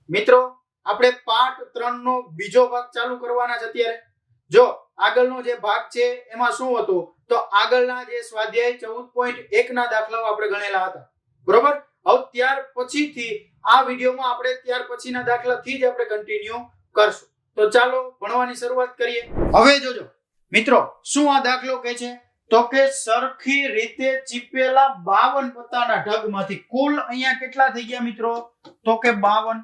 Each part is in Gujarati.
મિત્રો આપણે પાર્ટ 3 નો બીજો ભાગ ચાલુ કરવાના છે અત્યારે। જો આગળનો જે ભાગ છે એમાં શું હતું તો આગળના જે સ્વાધ્યાય 14.1 ના દાખલાઓ આપણે ગણેલા હતા, બરોબર। હવે ત્યાર પછીથી આ વિડિયોમાં આપણે ત્યાર પછીના દાખલાથી જ આપણે કન્ટિન્યુ કરશું। તો ચાલો ભણવાની શરૂઆત કરીએ। હવે જોજો મિત્રો શું આ દાખલો કહે છે તો કે સરખી રીતે ચીપેલા 52 પત્તાના ઢગમાંથી કુલ અહીંયા કેટલા થઈ ગયા મિત્રો તો કે 52,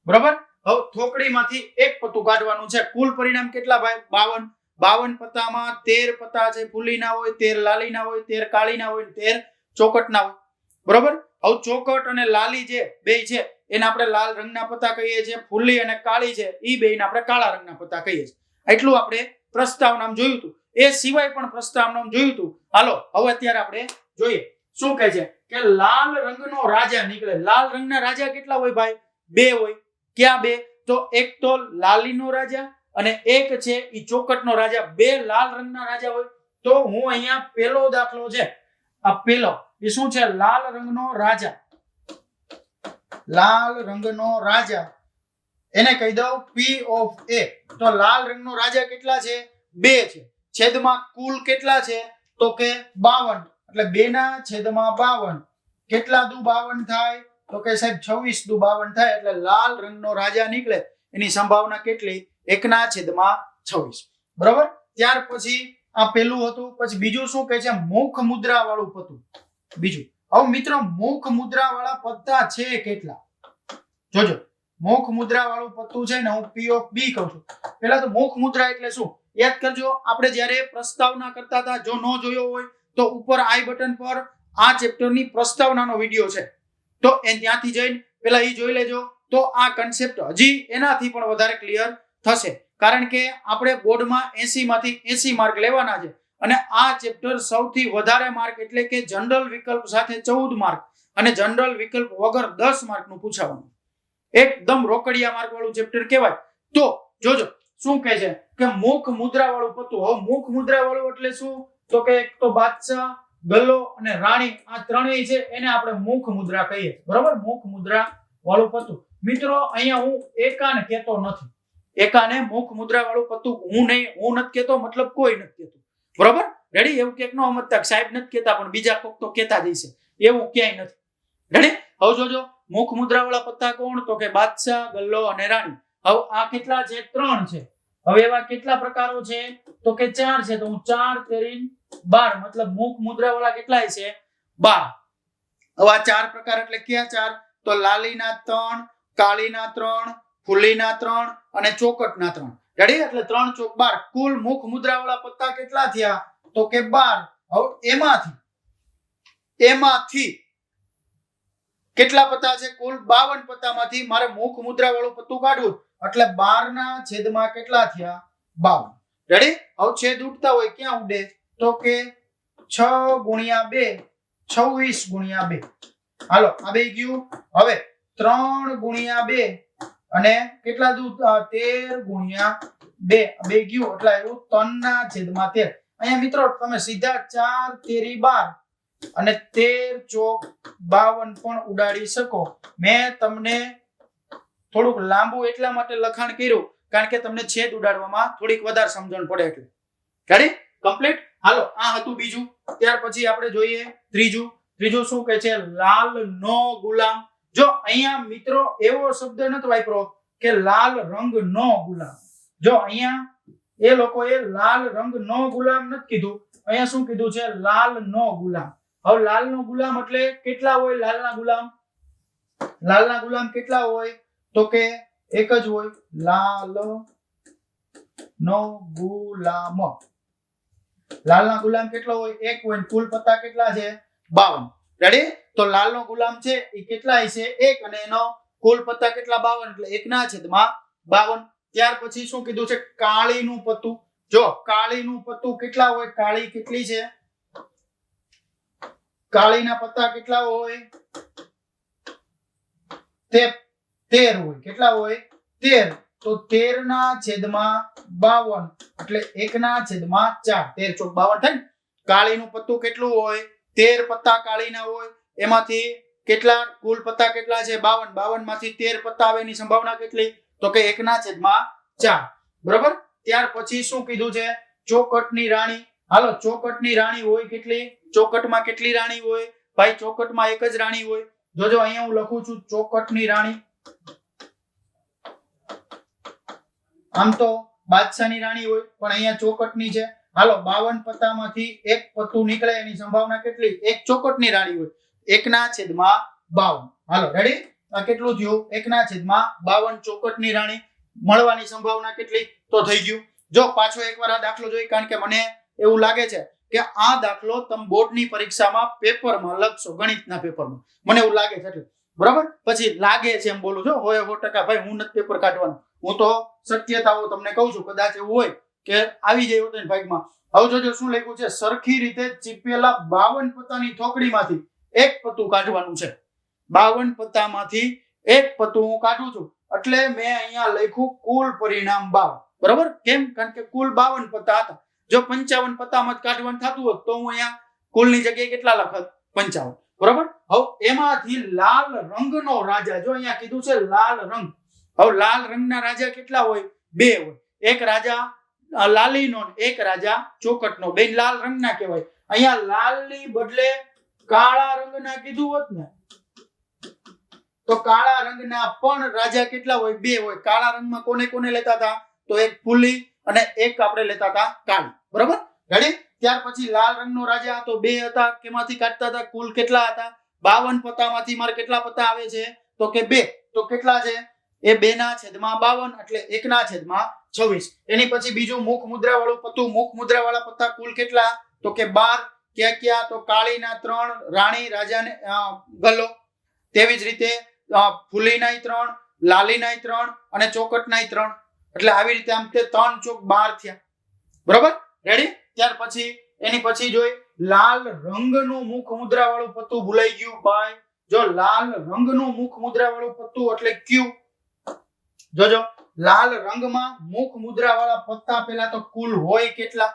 બરાબર। હવે થોકડીમાંથી એક પત્તું કાઢવાનું છે। કુલ પરિણામ કેટલા ભાઈ 52। 52 પત્તામાં 13 પત્તા છે ફૂલીના હોય, 13 લાલીના હોય, 13 કાળીના હોય, 13 ચોકટના હોય, બરાબર। હવે ચોકટ અને લાલી જે બે છે એને આપણે લાલ રંગના પત્તા કહીએ છીએ, ફૂલી અને કાળી છે ઈ બેને આપણે કાળા રંગના પત્તા કહીએ છીએ। એટલું આપણે પ્રસ્તાવ નામ જોયું હતું। એ સિવાય પણ પ્રસ્તાવ નામ જોયું હતું। હાલો હવે અત્યારે આપણે જોઈએ શું કહે છે કે લાલ રંગનો રાજા નીકળે। લાલ રંગના રાજા કેટલા હોય ભાઈ? બે હોય। ક્યાં બે? તો એક તો લાલીનો રાજા અને એક છે ઈ ચોકટનો રાજા। બે લાલ રંગના રાજા હોય। તો હું અહીંયા પહેલો દાખલો છે આ પહેલો એ શું છે? લાલ રંગનો રાજા। લાલ રંગનો રાજા એને કહી દઉં P of A। તો લાલ રંગનો રાજા કેટલા છે? બે છે। છેદમાં કુલ કેટલા છે તો કે 52, એટલે 2 ના છેદમાં 52 કેટલા દુ 52 થાય તો કે સાહેબ 26 દુ 52 થાય। એટલે લાલ રંગનો રાજા નીકળે એની સંભાવના કેટલી? 1 ના છેદમાં 26, બરાબર। ત્યાર પછી આ પેલું હતું। પછી બીજું શું કહે છે? મુખ મુદ્રા વાળું પત્તું બીજું। હવે મિત્રો મુખ મુદ્રા વાળા પત્તા છે કેટલા જોજો। મુખ મુદ્રા વાળું પત્તું છે ને હું P of B કહું છું। પહેલા તો મુખ મુદ્રા એટલે શું યાદ કરજો। આપણે જ્યારે પ્રસ્તાવના કરતા હતા, જો ન જોયો હોય તો ઉપર આઈ બટન પર આ ચેપ્ટરની પ્રસ્તાવનાનો વિડિયો છે, તો એ ત્યાંથી જઈને પહેલા ઈ જોઈ લેજો। તો આ કન્સેપ્ટ હજી એનાથી પણ વધારે ક્લિયર થશે, કારણ કે આપણે બોર્ડમાં 80 માંથી 80 માર્ક લેવાના છે અને આ ચેપ્ટર સૌથી વધારે માર્ક એટલે કે જનરલ વિકલ્પ સાથે 14 માર્ક અને જનરલ વિકલ્પ વગર 10 માર્કનું પૂછાવાનું। એકદમ રોકડિયા માર્ક વાળું ચેપ્ટર કહેવાય। તો જોજો શું કહે છે કે મુખ મુદ્રા વાળું પત્તું। હવે મુખ મુદ્રા વાળું એટલે શું તો કે એક તો બાદશાહ, ગલ્લો અને રાણી આ ત્રણેય છે એને આપણે મુખ મુદ્રા કહીએ, બરાબર। મુખ મુદ્રા વાળું પત્તું। મિત્રો અહીંયા હું એકાને કહેતો નથી, એકાને મુખ મુદ્રા વાળું પત્તું હું નથી કહેતો, મતલબ કોઈ નથી કહેતું, બરાબર। રેડી? એવું કે નો મતલબ સાહેબ નથી કહેતા પણ બીજા કોક તો કહેતા જ હશે, એવું ક્યાંય નથી। રેડી? હવે જોજો મુખ મુદ્રા વાળા પત્તા કોણ તો કે બાદશાહ, ગલ્લો અને રાણી। હવે આ કેટલા છે? 3 છે। હવે એવા કેટલા પ્રકારો છે તો કે 4 છે। તો હું 4 તેરી 12 મતલબ મુખ મુદ્રા વાળા કેટલા છે? 12। હવે આ 4 પ્રકાર એટલે કયા 4 તો લાલીના 3, કાળીના 3, ફૂલીના 3 અને ચોકટના 3। રેડી? એટલે 3 ચોક 12 કુલ મુખ મુદ્રા વાળા પત્તા કેટલા થયા તો કે 12। હવે એમાંથી કેટલા પત્તા છે? કુલ 52 પત્તામાંથી મારે મુખ મુદ્રા વાળું પત્તું કાઢવું એટલે 12 ના છેદમાં કેટલા થયા? 52। રેડી? હવે છેદ ઉડતા હોય ક્યાં ઉડે તો કે 6 ગુણ્યા 2 26 ગુણ્યા 2। હાલો આ બે ગયું। હવે 3 ગુણ્યા 2 અને કેટલા દુ 13 ગુણ્યા 2 બે ગયું એટલે આવ્યું 3 ના છેદમાં 13। અહીંયા મિત્રો તમે સીધા 4 તેરી 12 અને 13 ચોક 52 પણ ઉડાડી શકો। મેં તમને થોડુંક લાંબુ એટલા માટે લખાણ કર્યું કારણ કે તમને છેદ ઉડાડવામાં થોડીક વધારે સમજણ પડે એટલે। રેડી? કમ્પ્લીટ? હાલો આ હતું બીજું। ત્યાર પછી આપણે જોઈએ ત્રીજું। ત્રીજું શું કહે છે? લાલ નો ગુલામ। જો અહીંયા મિત્રો એવો શબ્દ નથી વાપરો કે લાલ રંગ નો ગુલામ। જો અહીંયા એ લોકોએ લાલ રંગ નો ગુલામ નથી કીધું, અહીંયા શું કીધું છે? લાલ નો ગુલામ। હવે લાલ નો ગુલામ એટલે કેટલા હોય? લાલના ગુલામ, લાલના ગુલામ કેટલા હોય તો કે એક જ હોય, લાલ નો ગુલામ। લાલના ગુલામ કેટલો હોય? એક હોય। કુલ પત્તા કેટલા છે? 52। રેડી? તો લાલનો ગુલામ છે એ કેટલા છે? એક અને એનો કુલ પત્તા કેટલા? 52 એટલે 1 ના છેદમાં 52। ત્યાર પછી શું કીધું છે? કાળીનું પત્તું। જો કાળીનું પત્તું કેટલા હોય? કાળી કેટલી છે? કાળીના પત્તા કેટલા હોય? 13 હોય। કેટલા હોય? 13। તો 13 ના છેદમાં 52 એટલે 1 ના છેદમાં 4 13 ચોક 52 થાય ને। કાળીનું પત્તું કેટલું હોય? 13 પત્તા કાળીના હોય, એમાંથી કેટલા કુલ પત્તા કેટલા છે 52. 52 માંથી 13 પત્તા આવે એની સંભાવના કેટલી? તો કે 1/4. બરાબર. ત્યાર પછી શું કીધું છે? ચોકટની રાણી. હાલો, ચોકટની રાણી હોય કેટલી? ચોકટમાં કેટલી રાણી હોય? ભાઈ ચોકટમાં એક જ રાણી હોય. જોજો અહીંયા હું લખું છું ચોકટની રાણી. આમ તો બાદશાહની રાણી હોય પણ અહીંયા ચોકટની છે. હાલો, 52 પત્તામાંથી એક પત્તું નીકળે એની સંભાવના કેટલી? એક ચોકટની રાણી હોય. 1/52. હાલો રેડી? આ કેટલું થયું? 1/52 ચોકટની રાણી મળવાની સંભાવના કેટલી? તો થઈ ગયું. જો પાછો એકવાર આ દાખલો જોઈ, કારણ કે મને એવું લાગે છે કે આ દાખલો તમે બોર્ડની પરીક્ષામાં પેપરમાં લખશો, ગણિતના પેપરમાં, મને એવું લાગે છે એટલે. બરાબર. પછી લાગે છે એમ બોલું છો, 100% ભાઈ હું નથી પેપર કાઢવાનું. હું તો શક્યતાઓ તમને કહું છું, કદાચ એવું હોય કે આવી જાય હોત ને ભાગમાં. હવે જોજો શું લખ્યું છે? સરખી રીતે ચીપેલા 52 પત્તાની થોકડીમાંથી એક પત્તું કાઢવાનું છે. 52 પત્તામાંથી એક પત્તું હું કાઢું છું એટલે મેં અહીંયા લખ્યું કુલ પરિણામ 52. બરાબર. કેમ? કારણ કે કુલ 52 પત્તા હતા. જો 55 પત્તામાં કાઢવાનું થતું હોત તો હું અહીંયા કુલની જગ્યાએ કેટલા લખત? 55. બરાબર. હવે એમાંથી લાલ રંગનો રાજા, જો અહીંયા કીધું છે લાલ રંગ. હવે લાલ રંગના રાજા કેટલા હોય? 2 હોય. એક રાજા લાલીનો, એક રાજા ચોકટનો. બે લાલ રંગના કહેવાય. અહીંયા લાલની બદલે કાળા રંગના કીધું હોત ને તો કાળા રંગના પણ રાજા કેટલા હોય? 2 હોય. કાળા રંગમાં કોને કોને લેતા હતા? તો એક ફૂલી અને એક આપણે લેતા હતા કાળી. બરાબર. રેડી? ત્યાર પછી લાલ રંગનો રાજા તો 2 હતા. કેમાંથી કાઢતા હતા? કુલ કેટલા હતા? 52 પત્તામાંથી મારે કેટલા પત્તા આવે છે? તો કે 2. તો કેટલા છે? એ 2/52 એટલે 1/26. એની પછી બીજું મુખ મુદ્રા વાળું પત્તું. મુખ મુદ્રા વાળા પત્તા કુલ કેટલા? તો કે 12. ક્યાં ક્યાં? તો કાળીના 3, રાણી રાજાને ગલ્લો. તેવી જ રીતે ફૂલીનાય 3, લાલીનાય 3 અને ચોકટનાય 3. એટલે આવી રીતે આમ તે 3 ચોક 12 થયા. બરાબર. રેડી? ત્યાર પછી એની પછી જોઈ લાલ રંગનું મુખ મુદ્રા વાળું પત્તું. ભૂલાઈ ગયું ભાઈ. જો લાલ રંગનું મુખ મુદ્રા વાળું પત્તું એટલે Q. જોજો લાલ રંગમાં મુખ મુદ્રા વાળા પત્તા પહેલા તો કુલ હોય કેટલા?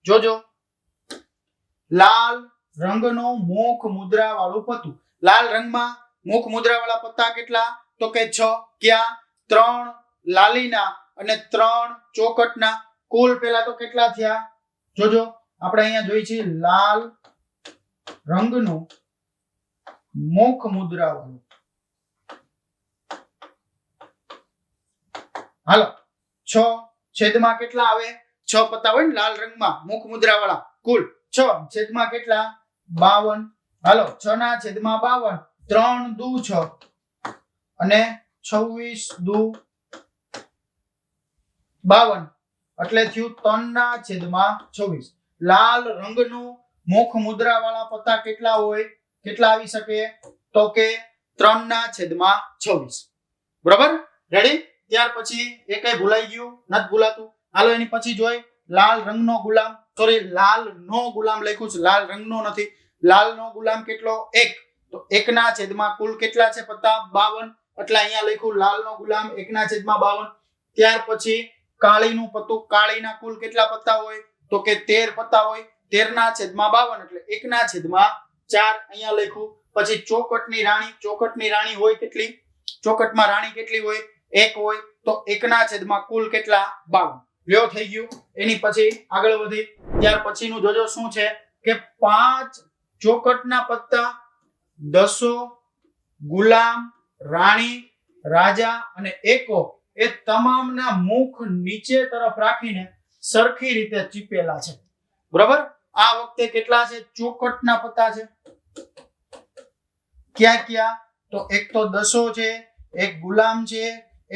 જોજો લાલ રંગનું મુખ મુદ્રા વાળું પત્તું. લાલ રંગમાં મુખ મુદ્રા વાળા પત્તા કેટલા? તો કે 6. ક્યાં? 3 લાલીના અને 3 ચોકટના. કુલ પહેલા તો કેટલા થયા? જોજો આપણે અહીંયા જોઈ છે લાલ રંગનું મુખ મુદ્રા વાળું. હાલો, 6 છેદમાં કેટલા આવે? 6 પત્તા હોય ને લાલ રંગમાં મુખ મુદ્રા વાળા. કુલ 6 છેદમાં કેટલા? 52. હાલો, 6/52. 3 દુ 6 અને 26 દુ 52 એટલે થયું 3/26. લાલ રંગનું મુખ મુદ્રા વાળા પત્તા કેટલા હોય? કેટલા આવી શકે? તો કે 3/26. બરાબર. રેડી? ત્યાર પછી એ કઈ ભૂલાઈ ગયું નથી? ભૂલાતું. હાલો, એની પછી જોઈ લાલ રંગનો ગુલામ. સોરી, લાલ નો ગુલામ લખ્યું છે, લાલ રંગનો નથી. લાલ નો ગુલામ કેટલો? 1. તો 1/, કુલ કેટલા છે પત્તા? 52. એટલે અહીંયા લખ્યું લાલ નો ગુલામ 1/52. ત્યાર પછી કાળીનું પત્તું. કાળીના કુલ કેટલા પત્તા હોય? તો કે 13 પત્તા હોય. 13/52 એટલે 1/4 અહીંયા લખ્યું. પછી ચોકટની રાણી. ચોકટની રાણી હોય કેટલી? ચોકટમાં રાણી કેટલી હોય? 1 હોય. તો 1/, કુલ કેટલા? 52. લ્યો, થઈ ગયું. એની પછી આગળ વધી. ત્યાર પછીનું જોજો શું છે કે 5 ચોકટના પત્તા, 10 ગુલામ, રાણી, રાજા અને એકો એ તમામના મુખ નીચે તરફ રાખીને સરખી રીતે ચીપેલા છે. બરાબર. આ વખતે કેટલા છે? ચોકટના પત્તા છે. ક્યાં ક્યાં? તો એક તો 10 છે, એક ગુલામ છે,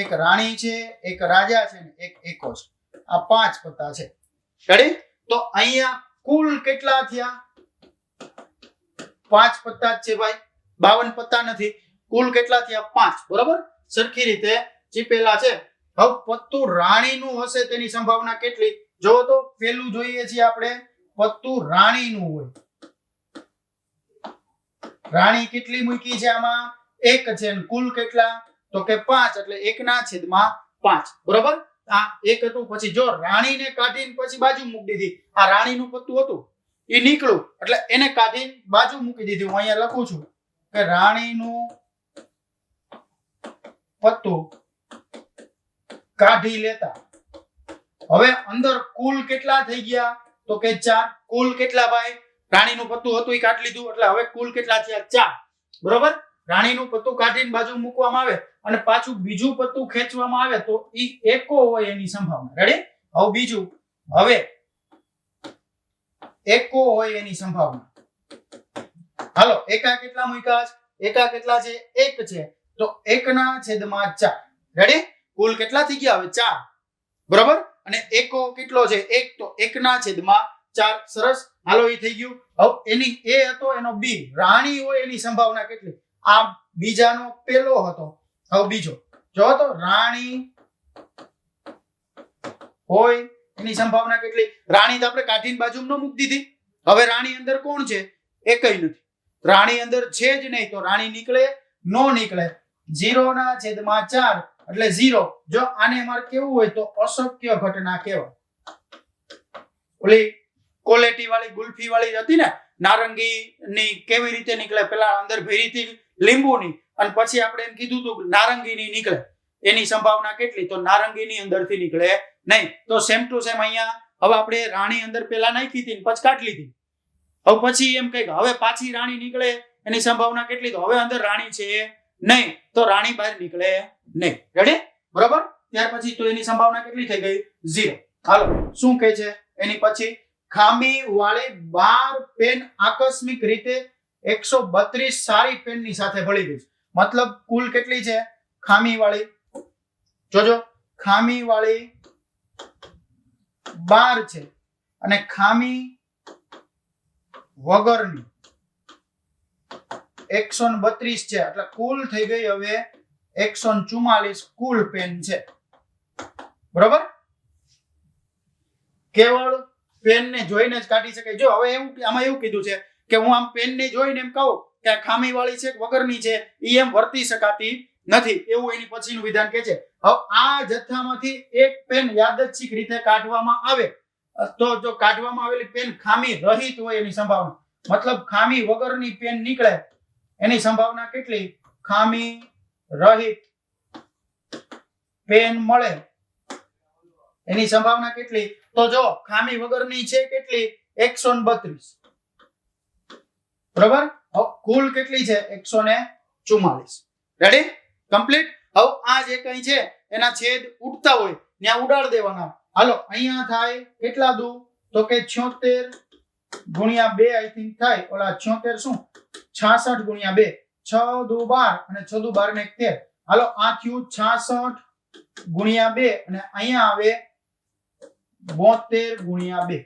એક રાણી છે, એક રાજા છે ને એક એકો છે. આ 5 પત્તા છે. રેડી? તો અહીંયા કુલ કેટલા થયા? 5 પત્તા જ છે ભાઈ, 52 પત્તા નથી. કુલ કેટલા થયા? 5. બરાબર. સરખી રીતે ચીપેલા છે. હવે પત્તું રાણીનું હશે તેની સંભાવના કેટલી? જો તો પેલું જોઈએ છીએ આપણે, પત્તું રાણીનું હોય. રાણી કેટલી મૂકી છે આમાં? 1 છે. કુલ કેટલા? તો કે 5 એટલે 1/5. બરાબર. આ 1 હતું. પછી જો રાણીને કાઢીને પછી બાજુ મૂકી દીધી. આ રાણીનું પત્તું હતું એ નીકળ્યું એટલે એને કાઢીને બાજુ મૂકી દીધી. હું અહીંયા લખું છું કે રાણીનું પત્તું કાઢી લેતા હવે અંદર કુલ કેટલા થઈ ગયા તો કે 4 કુલ કેટલા ભાઈ રાણીનું પત્તું હતું એ કાઢી લીધું એટલે હવે કુલ કેટલા થયા 4 બરોબર રાણીનું પત્તું કાઢીને બાજુ મૂકવામાં આવે અને પાછું બીજું પત્તું ખેંચવામાં આવે તો ઈ એકો હોય એની સંભાવના રેડી હવે બીજું હવે એકો હોય એની સંભાવના હાલો એકા કેટલા મૂક્યા એકા કેટલા છે 1 છે તો 1/4 રેડી કુલ કેટલા થઈ ગયા હવે 4 બરોબર અને એકો કેટલો છે 1 તો 1/4 સરસ હાલો એ થઈ ગયું હવે એની એ હતો એનો બી રાણી હોય એની સંભાવના કેટલી આ બીજાનો પેલો હતો હવે બીજો જો તો રાણી હોય એની સંભાવના કેટલી રાણી તો આપણે કાઢીને બાજુમાં ન મૂકી દીધી હવે રાણી અંદર કોણ છે એકય નથી રાણી અંદર છે જ નહીં તો રાણી નીકળે નો નીકળે 0/4 એટલે 0 જો આને મારે કેવું હોય તો અશક્ય ઘટના કહેવાય ઓલી ક્વોલિટી વાળી ગુલ્ફી વાળી હતી ને નારંગી ની કેવી રીતે નીકળે પેલા અંદર ભેરીથી લીંબુની અને પછી આપણે એમ કીધું હતું નારંગીની નીકળે એની સંભાવના કેટલી તો નારંગીની અંદરથી નીકળે નહીં તો સેમ ટુ સેમ અહીંયા હવે આપણે રાણી અંદર પેલા નાખી હતી પછી કાઢી લીધી હવે પછી એમ કહે હવે પાછી રાણી નીકળે એની સંભાવના કેટલી તો હવે અંદર રાણી છે નહીં તો રાણી બહાર નીકળે નહીં રેડી બરોબર ત્યાર પછી તો એની સંભાવના કેટલી થઈ ગઈ 0 હાલો શું કહે છે એની પછી ખામી વાળી 12 પેન આકસ્મિક રીતે 132 સારી પેનની સાથે ભળી ગઈ મતલબ કુલ કેટલી છે ખામી વાળી જોજો ખામી વાળી 12 છે અને ખામી વગરની 132 છે એટલે કુલ થઈ ગઈ હવે 144 કુલ પેન છે બરોબર કેવળ પેન ને જોઈને જ કાઢી શકાય જો હવે એવું આમાં એવું કીધું છે કે હું આમ પેન ને જોઈને એમ કહું કે આ ખામી વાળી છે વગરની છે ઈ એમ વર્તી શકાતી નથી એવું એની પછીનું વિધાન કહે છે હવે આ જથ્થામાંથી એક પેન યાદચ્છિક રીતે કાઢવામાં આવે તો જો કાઢવામાં આવેલી પેન ખામી રહિત હોય એની સંભાવના મતલબ ખામી વગરની પેન નીકળે એની સંભાવના કેટલી ખામી રહિત પેન મળે એની સંભાવના કેટલી તો જો ખામી વગરની છે કેટલી 132 બરાબર હવે કુલ કેટલી છે 144 રેડી કમ્પ્લીટ હવે આ જે કઈ છે એના છેદ ઉડતા હોય ત્યાં ઉડાડ દેવાના હાલો અહીંયા થાય કેટલા દુ તો કે 76 ગુણ્યા 2 આઈ થિંક થાય ઓલા 76 શું 66 ગુણ્યા 2 6 દુ 12 અને 6 દુ 12 ને 13 હાલો આ થયું 66 ગુણ્યા 2 અને અહીંયા આવે 72 ગુણ્યા 2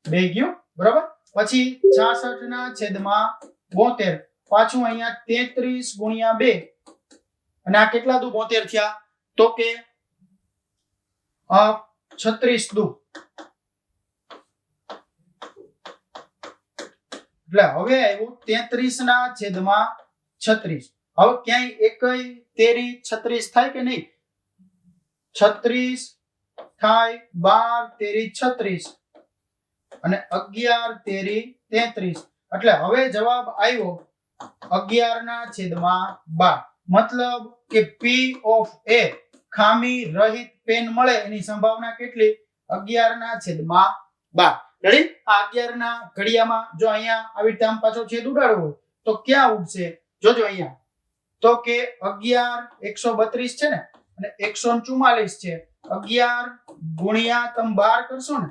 બે ગયું બરાબર પછી 66 ના છેદમાં 72 પાછું અહીંયા 33 ગુણ્યા 2 અને આ કેટલા દુ 72 થયા તો કે 36 દુ એટલે હવે આવ્યું 33 ના છેદમાં 36 હવે ક્યાંય એકય તેરી 36 થાય કે નહીં 36 થાય 12 તેરી 36 અને 11 તેરી 33 એટલે હવે જવાબ આવ્યો 11 ના છેદમાં 12 મતલબ કે P of A ખામી રહિત પેન મળે એની સંભાવના કેટલી 11 ના છેદમાં 12 રેડી આ 11 ના ઘડિયામાં જો અહીંયા આવી રીતે આમ પાછો છેદ ઉડાડવો હોય તો ક્યાં ઉડશે જોજો અહીંયા તો કે 11 132 છે ને અને 144 છે 11 ગુણ્યા તમે 12 કરશો ને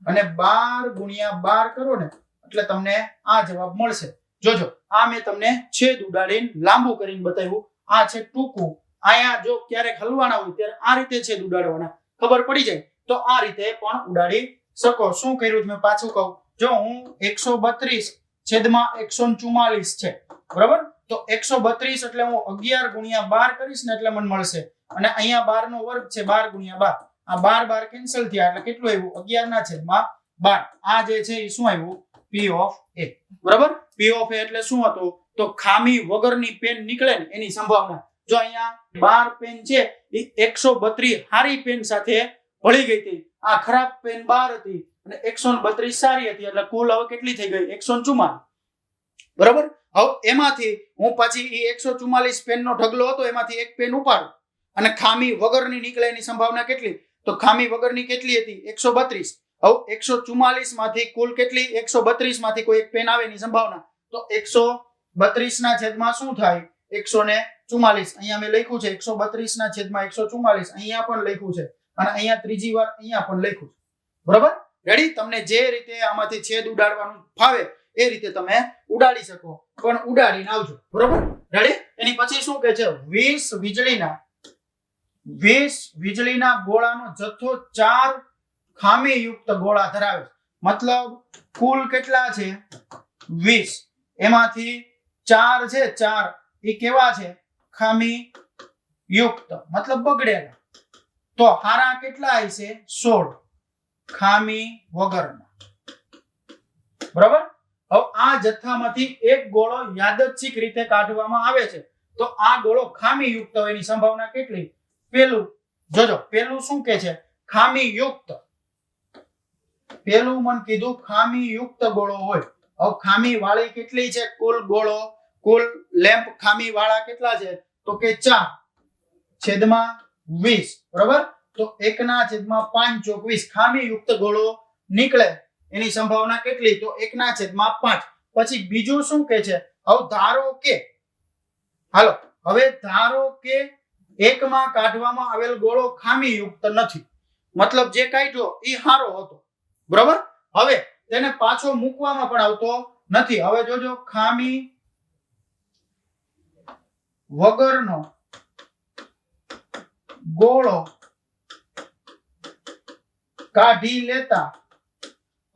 અને 12 ગુણ્યા 12 કરો ને એટલે તમને આ જવાબ મળશે જોજો આ મેં તમને છેદ ઉડાડીને લાંબુ કરીને બતાવ્યું આ છે ટૂંકું અહીંયા જો ક્યારેક હલવાના હોય ત્યારે આ રીતે છેદ ઉડાડવાના ખબર પડી જાય તો આ રીતે પણ ઉડાડી શકો શું કર્યું મેં પાછું કહું જો હું 132 છેદમાં 144 છે બરાબર તો 132 એટલે હું 11 ગુણ્યા 12 કરીશ ને એટલે મને મળશે અને અહીંયા 12 નો વર્ગ છે 12 ગુણ્યા 12 આ 12 કેન્સલ થયા એટલે કેટલું આવ્યું 11 ના છેદમાં 12 આ જે છે એ શું આવ્યું P of A બરાબર P of A એટલે શું હતું તો ખામી વગરની પેન નીકળે ને એની સંભાવના જો અહીંયા 12 પેન છે એ 132 હારી પેન સાથે ભળી ગઈ હતી આ ખરાબ પેન 12 હતી અને 132 સારી હતી એટલે કુલ હવે કેટલી થઈ ગઈ 144 બરાબર હવે એમાંથી હું પછી એ 144 પેનનો ઢગલો હતો એમાંથી એક પેન ઉપાડું અને ખામી વગરની નીકળે એની સંભાવના કેટલી? તો ખામી વગરની કેટલી હતી? 132. હવે 144 માંથી કુલ કેટલી? 132 માંથી કોઈ એક પેન આવે એની સંભાવના તો 132 ના છેદમાં શું થાય? 144. અહીંયા મેં લખ્યું છે 132 ના છેદમાં 144. અહીંયા પણ લખ્યું છે અને અહીંયા ત્રીજી વાર અહીંયા પણ લખ્યું છે. બરોબર? રેડી? તમને જે રીતે આમાંથી છેદ ઉડાડવાનું ફાવે એ રીતે તમે ઉડાડી શકો, પણ ઉડાડીને આવજો. બરોબર? રેડી? એની પછી શું કહે છે? 20 વીજળીના ગોળાનો જથ્થો 4 ખામીયુક્ત ગોળા ધરાવે છે. મતલબ કુલ કેટલા છે? 20. એમાંથી 4 છે, 4 એ કેવા છે? ખામી યુક્ત, મતલબ બગડેલા. તો હારા કેટલા હશે? 16 ખામી વગરના. બરાબર? હવે આ જથ્થામાંથી એક ગોળો યાદચ્છિક રીતે કાઢવામાં આવે છે તો આ ગોળો ખામી યુક્ત હોય એની સંભાવના કેટલી? પેલું જોજો, પેલું શું કે છે? ખામી યુક્ત. પેલું મને કીધું ખામી યુક્ત ગોળો હોય. હવે ખામી વાળી કેટલી છે? કુલ ગોળો, કુલ લેમ્પ ખામી વાળા કેટલા છે? તો કે 4 છેદમાં 20. બરાબર? તો 1 છેદમાં 5 ચોક 20 ખામી યુક્ત ગોળો નીકળે એની સંભાવના કેટલી? તો 1 છેદમાં 5. પછી બીજું શું કે છે? હવે ધારો કે, હાલો, હવે ધારો કે એકમાં કાઢવામાં આવેલ ગોળો ખામી યુક્ત નથી, મતલબ જે કાઢ્યો એ હારો હતો. બરાબર? હવે તેને પાછો મૂકવામાં પણ આવતો નથી. હવે જોજો, ખામી વગરનો ગોળો કાઢી લેતા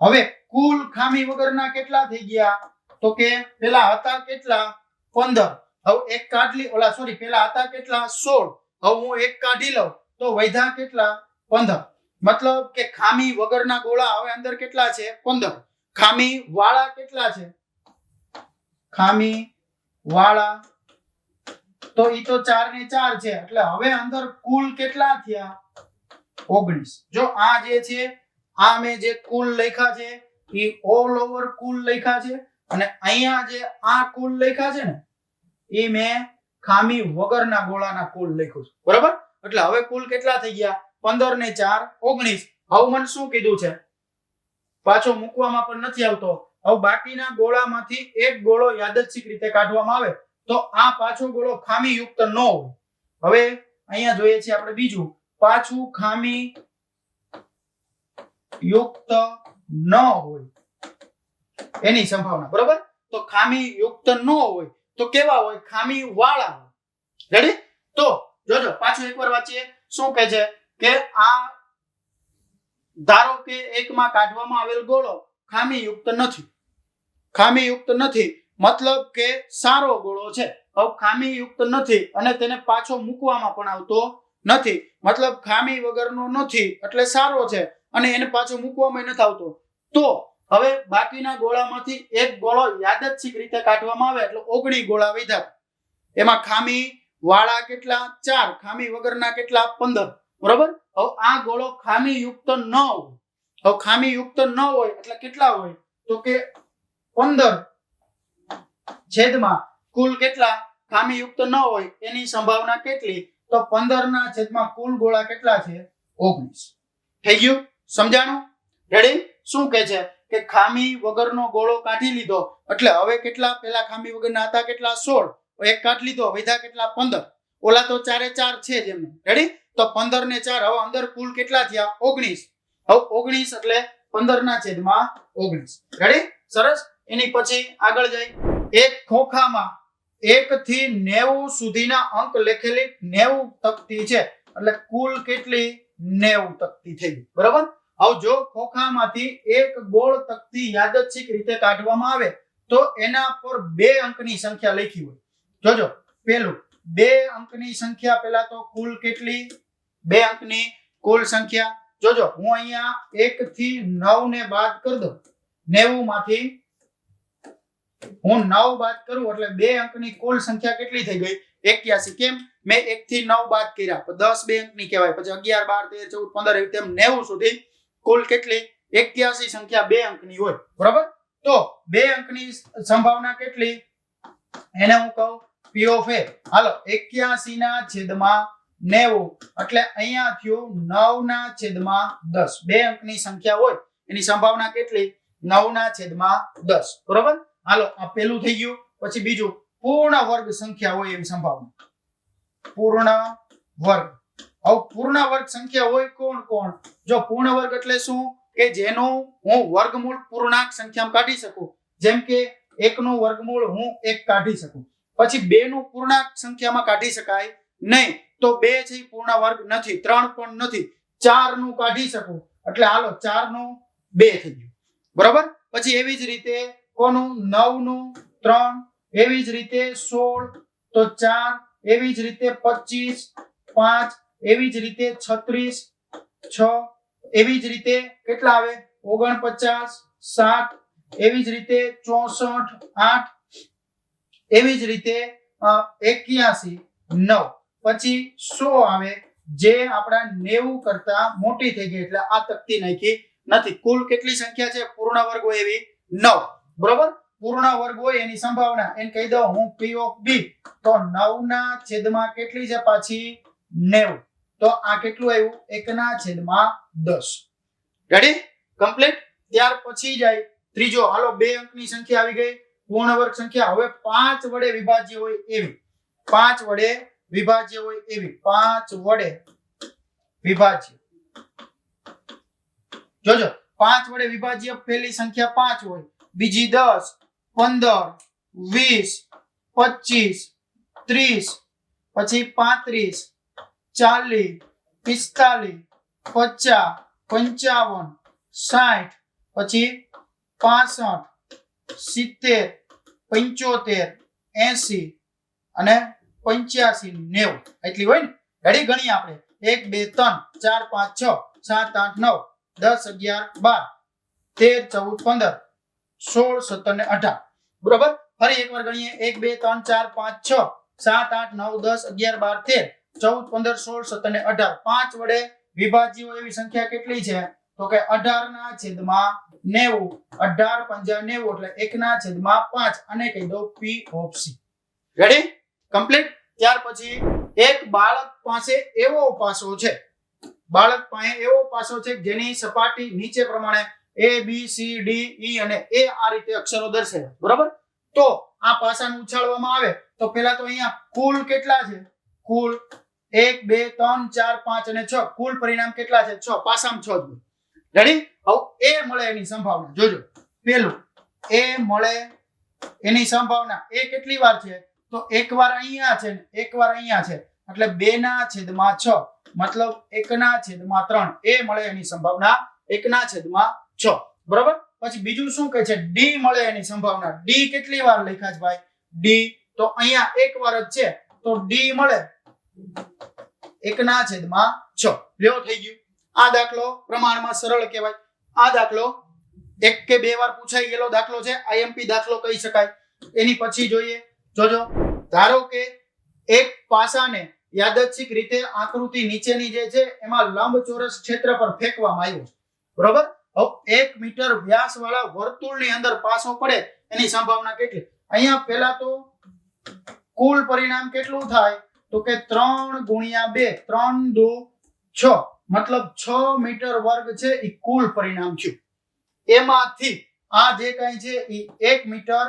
હવે કુલ ખામી વગરના કેટલા થઈ ગયા? તો કે પેલા હતા કેટલા? 15. હવે એક કાઢી ઓલા સોરી પેલા હતા કેટલા? 16. હવે હું એક કાઢી લઉં તો વધ્યા કેટલા? 15. મતલબ કે ખામી વગરના ગોળા હવે અંદર કેટલા છે? 15. ખામી વાળા કેટલા છે? ખામી વાળા તો ઈ તો 4 ને 4 છે, એટલે હવે અંદર કુલ કેટલા થયા? 19. જો આ જે છે, આ મેં જે કુલ લખ્યા છે એ ઓલ ઓવર કુલ લખ્યા છે અને અહીંયા જે આ કુલ લખ્યા છે ને એ મેં ખામી વગરના ગોળાના કુલ લખ્યું છે. બરાબર? એટલે હવે કુલ કેટલા થઈ ગયા? 15 ને 4 19. હવે મને શું કીધું છે? પાછો મૂકવામાં પણ નથી આવતો. હવે બાકીના ગોળામાંથી એક ગોળો યાદચ્છિક રીતે કાઢવામાં આવે તો આ પાછો ગોળો ખામી યુક્ત ન હોય. હવે અહીંયા જોઈએ છે આપણે બીજું, પાછું ખામી યુક્ત ન હોય એની સંભાવના. બરોબર? તો ખામી યુક્ત ન હોય તો કેવા હોય? ખામી વાળા હોય. રેડી? તો જોજો, પાછું એકવાર વાંચીએ. શું કહે છે કે આ ધારો કે એકમાં કાઢવામાં આવેલ ગોળો ખામી યુક્ત નથી. ખામી યુક્ત નથી મતલબ કે સારો ગોળો છે. હવે ખામી યુક્ત નથી અને તેને પાછો મૂકવામાં પણ આવતો નથી, મતલબ ખામી વગરનો નથી એટલે સારો છે અને એને પાછો મૂકવામાં નથી આવતો. તો હવે બાકીના ગોળામાંથી એક ગોળો યાદચ્છિક રીતે કાઢવામાં આવે એટલે 19 ગોળા વધ્યા. એમાં ખામી વાળા કેટલા? 4. ખામી વગરના કેટલા? 15. બરોબર? હવે આ ગોળો ખામી યુક્ત ન હોય. હવે ખામી યુક્ત ન હોય એટલે કેટલા હોય? તો કે 15 છેદમાં કુલ કેટલા? ખામી યુક્ત ન હોય એની સંભાવના કેટલી? તો 15 છેદમાં કુલ ગોળા કેટલા છે? 19. થઈ ગયું? સમજાણું? રેડી? શું કહે છે કે ખામી વગરનો ગોળો કાઢી લીધો એટલે હવે કેટલા? પેલા ખામી વગરના હતા કેટલા? 16. એક કાઢી લીધો, વધ્યા કેટલા? 15. ઓલા તો 4 4 છે જ એમને. રેડી? તો 15 ને 4 હવે અંદર કુલ કેટલા થયા? 19. હવે 19 એટલે 15 છેદમાં 19. રેડી? સરસ. એની પછી આગળ જઈ, એક ખોખામાં 1 થી 90 સુધીના અંક લખેલી 90 તકતી છે એટલે કુલ કેટલી? 90 તકતી થઈ ગઈ. બરાબર? હવે જો ખોખામાંથી એક ગોળ તકતી યાદચ્છિક રીતે કાઢવામાં આવે તો એના પર 2 અંકની સંખ્યા લખી હોય. જોજો, પેલું 2 અંકની સંખ્યા, પેલા તો કુલ કેટલી? 2 અંકની કુલ સંખ્યા. જોજો, હું અહીંયા 1 થી 9 ને બાદ કરી દઉં. 90 માંથી હું 9 બાદ કરું એટલે 2 અંકની કુલ સંખ્યા કેટલી થઈ ગઈ? 81. કેમ? મેં 1 થી 9 બાદ કર્યા તો 10 2 અંકની કહેવાય. પછી 11 12 13 14 15 એવી તેમ 90 સુધી કુલ કેટલી? 81 સંખ્યા 2 અંકની હોય. બરાબર? તો 2 અંકની સંભાવના કેટલી? એને હું કહું P of A. હાલો 81 ના છેદમાં 90 એટલે અહીંયા થયું 9 ના છેદમાં 10. બે અંકની સંખ્યા હોય એની સંભાવના કેટલી? 9 ના છેદમાં 10. બરોબર. હાલો આ પેલું થઈ ગયું. પછી બીજું પૂર્ણ વર્ગ સંખ્યા હોય એવી સંભાવના. પૂર્ણ વર્ગ. હવે પૂર્ણ વર્ગ સંખ્યા હોય કોણ કોણ? જો પૂર્ણ વર્ગ એટલે શું કે જેનું હું વર્ગમૂળ પૂર્ણાંક સંખ્યામાં કાઢી શકું. જેમ કે 1 નું વર્ગમૂળ હું 1 કાઢી શકું. પછી 2 નું પૂર્ણાંક સંખ્યામાં કાઢી શકાય નહીં. તો 2 છે પૂર્ણ વર્ગ નથી, 3 પણ નથી. 4 નું કાઢી શકું એટલે હાલો 4 નું 2 થઈ ગયું. બરાબર. પછી એવી જ રીતે કોનું 9 નું 3, એવી જ રીતે 16 તો 4, એવી જ રીતે 25 5, એવી જ રીતે 36 6, એવી જ રીતે કેટલા આવે 49 7, એવી જ રીતે 64 8, એવી જ રીતે 81 9, પછી 100 આવે જે આપણા 90 કરતા મોટી થઈ ગઈ એટલે આ તકતી નાખી નથી. કુલ કેટલી સંખ્યા છે પૂર્ણ વર્ગ હોય એવી 9. બરોબર. પૂર્ણ વર્ગ હોય એની સંભાવના એને કહી દઉં હું P of B. તો 9 ના છેદમાં કેટલી છે પાછી 90. તો આ કેટલું આવ્યું 1 ના છેદમાં 10. રેડી? કમ્પ્લીટ. ત્યાર પછી જાય ત્રીજો. હાલો બે અંકની સંખ્યા આવી ગઈ પૂર્ણ વર્ગ સંખ્યા. હવે 5 વડે વિભાજ્ય હોય એવી 5 વડે વિભાજ્ય હોય એવી 5 વડે વિભાજ્ય. જોજો 5 વડે વિભાજ્ય પહેલી સંખ્યા 5 હોય, બીજી 10 15 20 25 30, પછી 35 40 45 50 55 60, પછી 65 70 75 80 અને 85 90 એટલી હોય ને. રેડી? ગણી આપણે 1 2 3 4 5 6 7 8 9 10 11 12 13 14 15 16 17 ને 18. બરોબર. ફરી એકવાર ગણીએ 1 2 3 4 5 6 7 8 9 10 11 12 13 14 15 16 17 ને 18. 5 વડે વિભાજ્ય હોય એવી સંખ્યા કેટલી છે? તો કે 18 ના છેદમાં 90. 18 5 90 એટલે 1 ના છેદમાં 5. અને કહી દો P of C. Ready? Complete. ત્યાર પછી એક બાળક પાસે એવો પાસો છે, બાળક પાસે એવો પાસો છે જેની સપાટી નીચે પ્રમાણે A B C D E અને A આ રીતે અક્ષરો દર્શાવે. બરોબર. તો આ પાસાને ઉછાળવામાં આવે તો પહેલા તો અહીંયા કુલ કેટલા છે? કુલ 1 2 3 4 5 અને 6. કુલ પરિણામ કેટલા છે? 6. પાસામાં 6 જ. રેડી? હવે A મળે એની સંભાવના જોજો. પેલું A મળે એની સંભાવના એ કેટલી વાર છે? તો એક વાર અહીંયા છે ને એક વાર અહીંયા છે એટલે 2 ના છેદમાં 6 મતલબ 1 ના છેદમાં 3. A મળે એની સંભાવના 1 ના છેદમાં 6. બરોબર. પછી બીજું શું કહે છે? D મળે એની સંભાવના. D કેટલી વાર લખ્યા છે ભાઈ? D તો અહીંયા એક વાર જ છે તો D મળે 1 ના છેદમાં 6. લ્યો થઈ ગયું. આ દાખલો પ્રમાણમાં સરળ કહેવાય. આ દાખલો એક કે બે વાર પૂછાઈ ગયેલો દાખલો છે. IMP દાખલો કહી શકાય. એની પછી જોઈએ. જોજો. ધારો કે એક પાસાને યાદચ્છિક રીતે આકૃતિ નીચેની જે છે એમાં લંબચોરસ ક્ષેત્ર પર ફેંકવામાં આવ્યો છે. બરોબર. હવે 1 મીટર વ્યાસ વાળા વર્તુળની અંદર પાસો પડે એની સંભાવના કેટલી? અહીંયા પહેલા તો કુલ પરિણામ કેટલું થાય? તો કે 3 ગુણ્યા 2 3 2 6 મતલબ 6 મીટર વર્ગ છે એ કુલ પરિણામ થયું. એમાંથી આ જે કઈ છે એ 1 મીટર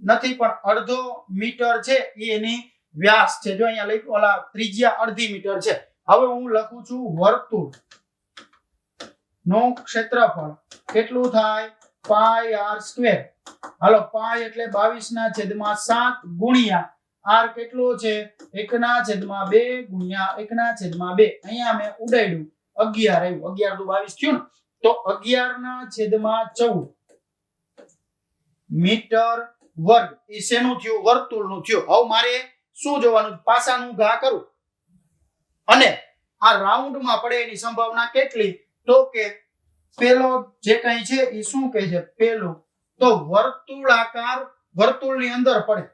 નથી પણ અડધો મીટર છે એ એની વ્યાસ છે. જો અહીંયા લખ્યું ઓલા ત્રિજ્યા અડધી મીટર છે. હવે હું લખું છું વર્તુળ નું ક્ષેત્રફળ કેટલું થાય? પાઈ r સ્ક્વેર. હાલો પાઈ એટલે 22 ના છેદમાં 7 ગુણ્યા r કેટલો છે? 1 ના છેદમાં 2 ગુણ્યા 1 ના છેદમાં 2. અહીંયા મેં ઉડાડ્યું 11 આવ્યું. 11 તો 22 થયું ને. તો 11 ના છેદમાં 14 મીટર વર્ગ. એ શેનું થયું? વર્તુળનું થયું. હવે મારે શું જોવાનું? પાસાનું ઘા કરું અને આ રાઉન્ડમાં પડે એની સંભાવના કેટલી? તો કે પેલો જે કઈ છે એ શું કહે છે? પેલું તો વર્તુળાકાર વર્તુળની અંદર પડે.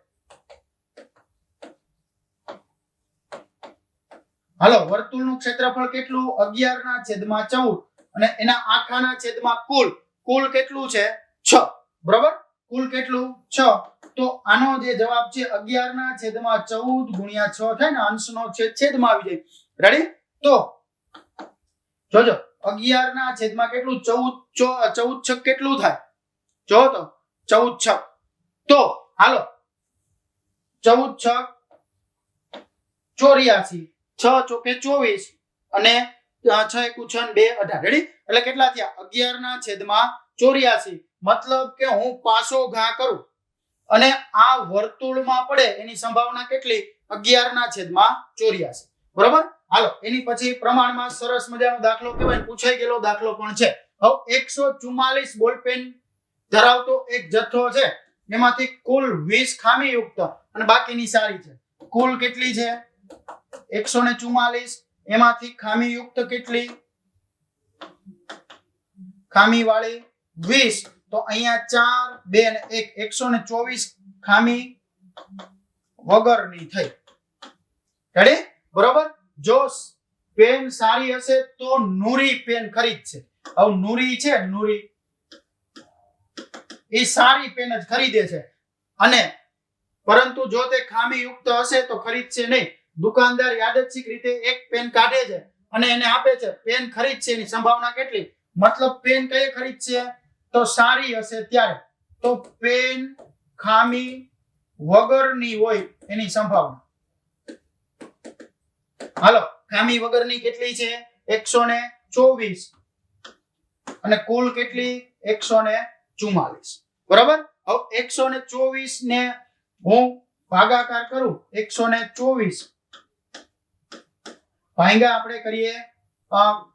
હાલો વર્તુળનું ક્ષેત્રફળ કેટલું? 11 ના છેદમાં 14 અને એના આખાના છેદમાં કુલ કેટલું છે? 6. બરોબર. કુલ કેટલું? 6. તો આનો જે જવાબ છે 11/14 ગુણ્યા 6 થાય ને, અંશનો છેદ છેદમાં આવી જાય. રેડી? તો જોજો 11 કેટલું 14 છક કેટલું થાય? જો તો 14 છક. તો હાલો 14 છક 84, 6 ચોકે 24 અને 6 એકુ 6 ને 2 18. રેડી? એટલે કેટલા થયા? 11/84. મતલબ કે હું પાસો ઘા કરું અને આ વર્તુળમાં પડે એની સંભાવના કેટલી? 11/84. બરોબર? હાલો એની પછી પ્રમાણમાં સરસ મજાનો દાખલો કહેવાય, પૂછાઈ ગયેલો દાખલો પણ છે. હવે 144 બોલપેન ધરાવતો એક જથ્થો છે, એમાંથી કુલ 20 ખામીયુક્ત અને બાકીની સારી છે. કુલ કેટલી છે? 144. એમાંથી ખામીયુક્ત કેટલી? ખામી વાળી 20. તો અહીંયા 4, 2 અને 1 124 ખામી વગરની થઈ. રેડી? બરોબર? જો પેન સારી હશે તો નૂરી પેન ખરીદશે. હવે નૂરી છે, નૂરી એ સારી પેન જ ખરીદે છે, અને પરંતુ જો તે ખામીયુક્ત હશે તો ખરીદશે નહીં. દુકાનદાર યાદચ્છિક રીતે એક પેન કાઢે છે અને એને આપે છે. પેન ખરીદશે એની સંભાવના કેટલી? મતલબ પેન કઈ ખરીદશે? તો સારી હશે ત્યારે. તો પેન ખામી વગરની હોય એની સંભાવના. હાલો ખામી વગરની કેટલી છે? 124 અને કુલ કેટલી? 144. બરાબર? હવે 124 ને હું ભાગાકાર કરું, 124 ભાગ્યા આપણે કરીએ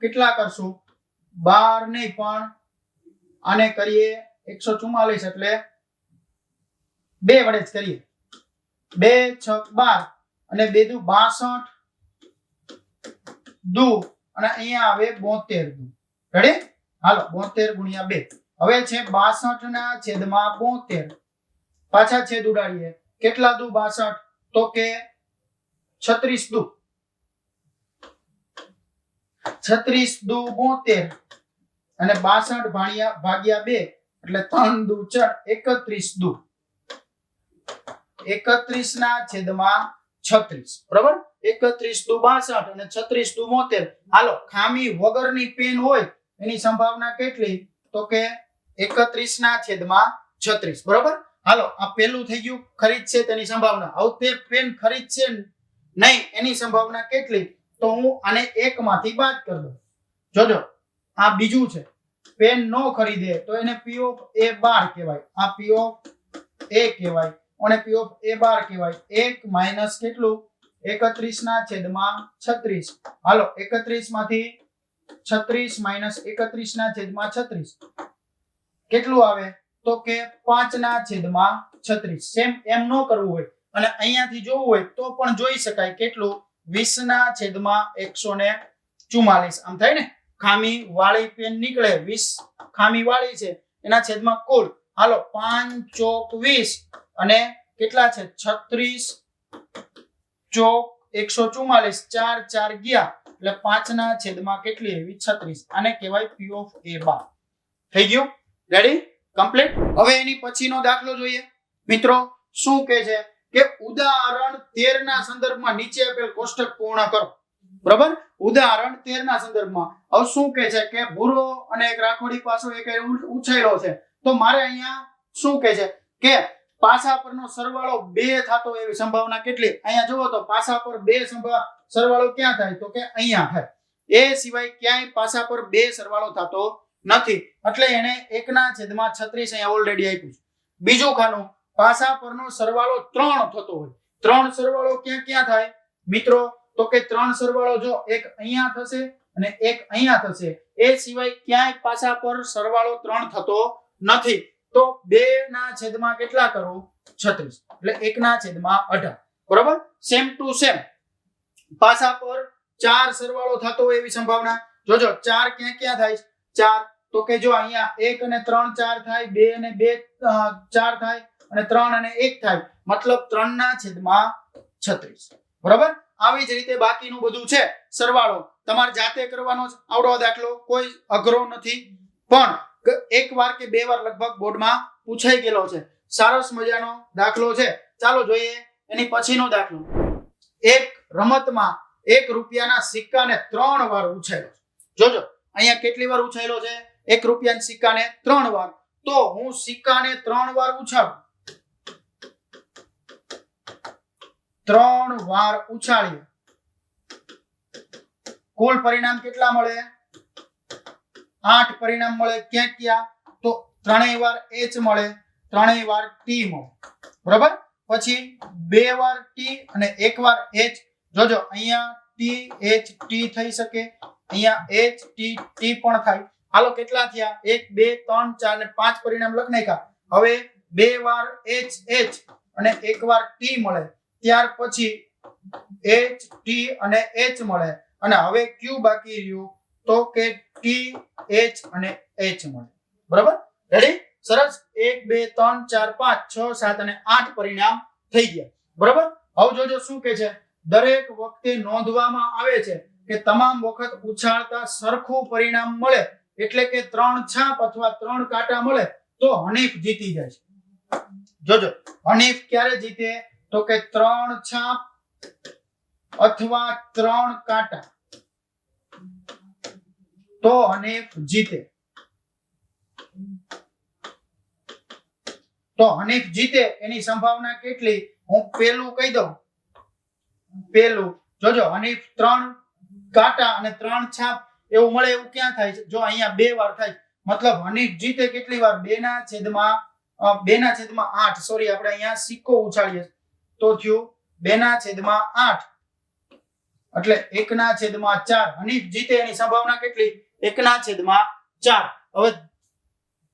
કેટલા કરશું? 12 નહીં પણ આને કરીએ 144 એટલે 2 વડે જ કરીએ. 2 6 12 અને 2 દુ 62 દુ અને અહીંયા આવે 72 દુ. રેડી? હાલો 72 ગુણ્યા 2. હવે છે 62/72. પાછા છેદ ઉડાડીએ. કેટલા દુ 62? તો કે 36 દુ 36 દુ 72 અને 62 ભાગ્યા 2 એટલે 3 દુ 4 31 દુ 31/36. બરાબર? 31 દુ 62 અને 36 દુ 72. હાલો ખામી વગરની પેન હોય એની સંભાવના કેટલી? તો કે 31/36. બરાબર? હાલો આ પેલું થઈ ગયું ખરીદશે તેની સંભાવના. હવે તે પેન ખરીદશે નહીં એની સંભાવના કેટલી? તો હું આને 1 માંથી બાદ કરી દઉં. જોજો આ બીજું છે, પેન નો ખરીદે તો એને P of A12 કહેવાય. આ P of A કહેવાય અને P of A12 કહેવાય. 1 માઈનસ કેટલું? 31/36. હાલો 31 માંથી 36 માઈનસ 31/36 કેટલું આવે? તો કે 5/36. સેમ એમ નો કરવું હોય અને અહીંયાથી જોવું હોય તો પણ જોઈ શકાય. કેટલું? 20/144. આમ થાય ને? ખામી વાળી પેન નીકળે, 20 ખામી વાળી છે એના છેદમાં કુલ. હાલો 5 ચોક 20 અને કેટલા છે? 36 ચોક 144. 4 4 ગયા એટલે 5/છેદમાં કેટલી આવી? 36. આને કહેવાય P of A12. થઈ ગયું? રેડી? કમ્પ્લીટ. હવે એની પછીનો દાખલો જોઈએ. મિત્રો શું કહે છે કે ઉદાહરણ 13 ના સંદર્ભમાં નીચે આપેલ કોષ્ટક પૂર્ણ કરો. બરાબર? ઉદાહરણ 13 ના સંદર્ભમાં હવે શું કહે છે કે ભૂરો અને એક રાખોડી પાસો એક ઉછાયેલો છે. તો મારે અહીંયા શું કહે છે કે પાસા પરનો સરવાળો 2 થતો એવી સંભાવના કેટલી? અહીંયા જુઓ તો પાસા પર 2 સરવાળો ક્યાં થાય? તો કે અહીંયા થાય. એ સિવાય ક્યાંય પાસા પર 2 સરવાળો થતો નથી, એટલે એને 1/36 અહીંયા ઓલરેડી આપ્યું છે. બીજું ખાનું પાસા પરનો સરવાળો 3 થતો હોય. 3 સરવાળો ક્યાં ક્યાં થાય મિત્રો? તો કે 3 સરવાળો જો એક અહીંયા થશે અને એક અહીંયા થશે. એ સિવાય ક્યાંય પાસા પર સરવાળો 3 થતો નથી. તો 2/છેદમાં કેટલા કરું? 36 એટલે 1/18. બરોબર? સેમ ટુ સેમ પાસા પર 4 સરવાળો થતો હોય એવી સંભાવના. જોજો 4 ક્યાં ક્યાં થાય? 4 તો કે જો અહીંયા 1 અને 3 4 થાય, 2 અને 2 4 થાય અને 3 અને 1 થાય. મતલબ 3/36. બરોબર? આવી જ રીતે બાકીનું બધું છે સરવાળો તમારે જાતે કરવાનો છે. આવડો દાખલો કોઈ અઘરો નથી, પણ એક વાર કે બે વાર લગભગ બોર્ડમાં પૂછાઈ ગયેલો છે. સરસ મજાનો દાખલો છે. ચાલો જોઈએ એની પછીનો દાખલો. એક રમતમાં 1 રૂપિયાના સિક્કાને 3 વાર ઉછાળ્યો. જોજો અહીંયા કેટલી વાર ઉછાળ્યો છે? 1 રૂપિયાના સિક્કાને 3 વાર. તો હું સિક્કાને 3 વાર ઉછાળું. 3 વાર ઉછાળીએ. કુલ પરિણામ કેટલા મળે? 8 પરિણામ મળે. ક્યાં ક્યાં? તો 3 વાર h મળે, 3 વાર t મળે. બરાબર? પછી 2 વાર t અને 1 વાર h. જોજો અહીંયા t h t થઈ શકે, અહીંયા h t t પણ થાય. હાલો કેટલા થયા? 1 2 3 4 અને 5 પરિણામ લખ નાખ્યા. હવે 2 વાર h h અને 1 વાર t મળે. ત્યાર પછી h t અને h મળે અને હવે q બાકી રહ્યું તો કે t h અને h મળે. બરાબર? રેડી? સરસ. 1 2 3 4 5 6 7 અને 8 પરિણામ થઈ ગયા. બરાબર? હવે જોજો શું કહે છે. દરેક વખતે નોંધવામાં આવે છે કે તમામ વખત ઉછાળતા સરખું પરિણામ મળે, એટલે કે 3 છાપ અથવા 3 કાંટા મળે તો હનીફ જીતી જાય છે. જોજો હનીફ ક્યારે જીતે? તો કે 3 છાપ અથવા 3 કાંટા તો હનીફ જીતે. તો હનીફ જીતે એની સંભાવના કેટલી? હું પેલું કહી દઉં. પેલું જોજો હનીફ 3 કાંટા અને 3 છાપ એવું મળે એવું ક્યાં થાય છે? જો અહીંયા 2 વાર થાય, મતલબ હનીફ જીતે કેટલી વાર? 2/8. સોરી, આપણે અહીંયા સિક્કો ઉછાળીએ તો થયું 2/8 એટલે 1/4. હનીફ જીતે એની સંભાવના કેટલી? 1/4. હવે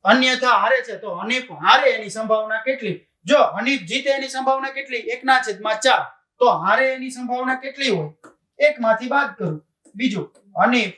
અન્યથા હારે છે તો હનીફ હારે એની સંભાવના કેટલી? જો હનીફ જીતે એની સંભાવના કેટલી? 1/4. તો હારે એની સંભાવના કેટલી હોય? 1 માંથી બાદ કરું. બીજું હનીફ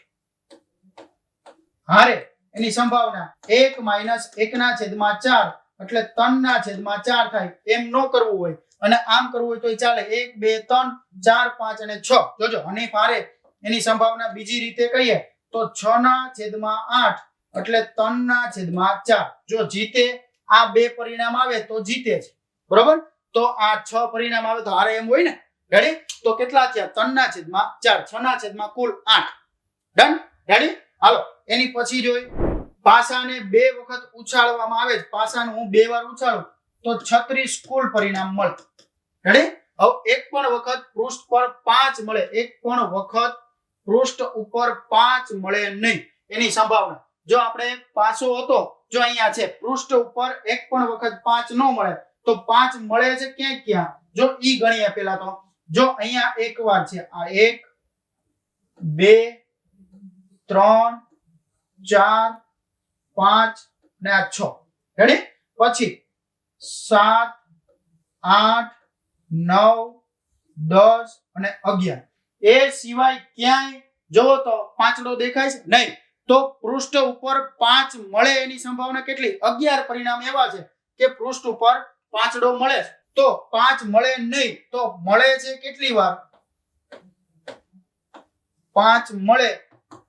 હારે એની સંભાવના 1 - 1/4 એટલે 3/4 થાય. એમ ન કરવું હોય અને આમ કરવું હોય તો ચાલે. 1 2 3 4 5 અને 6. જોજો હનીફ હારે એની સંભાવના બીજી રીતે કહીએ તો 6/8 એટલે 3/4. જો જીતે આ 2 પરિણામ આવે તો જીતે છે. બરોબર? તો આ 6 પરિણામ આવે તો હારે એમ હોય ને. રેડી? તો કેટલા થયા? 3/4. 6 કુલ 8. ડન? રેડી? હાલો એની પછી જોઈ. પાસાને 2 વખત ઉછાળવામાં આવે છે. પાસાને હું 2 વાર ઉછાળું તો 36 કુલ પરિણામ મળે. રેડી? હવે એક પણ વખત પૃષ્ઠ પર 5 મળે. એક પણ વખત પૃષ્ઠ ઉપર 5 મળે નહીં એની સંભાવના. જો આપણે પાસો હતો, જો અહીંયા છે પૃષ્ઠ ઉપર એક પણ વખત 5 ન મળે તો 5 મળે છે ક્યાં ક્યાં? જો ઈ ગણીએ પેલા તો. જો અહીંયા એક વાર છે, આ 1 2 3 4 5 ને આ 6. રેડી? પછી 7 8 9 10 અને 11. એ સિવાય ક્યાંય જોવો તો પાંચડો દેખાય છે નહીં. તો પૃષ્ઠ ઉપર 5 મળે એની સંભાવના કેટલી? 11 પરિણામ એવા છે કે પૃષ્ઠ ઉપર પાંચડો મળે છે. તો 5 મળે નહીં તો મળે છે કેટલી વાર? 5 મળે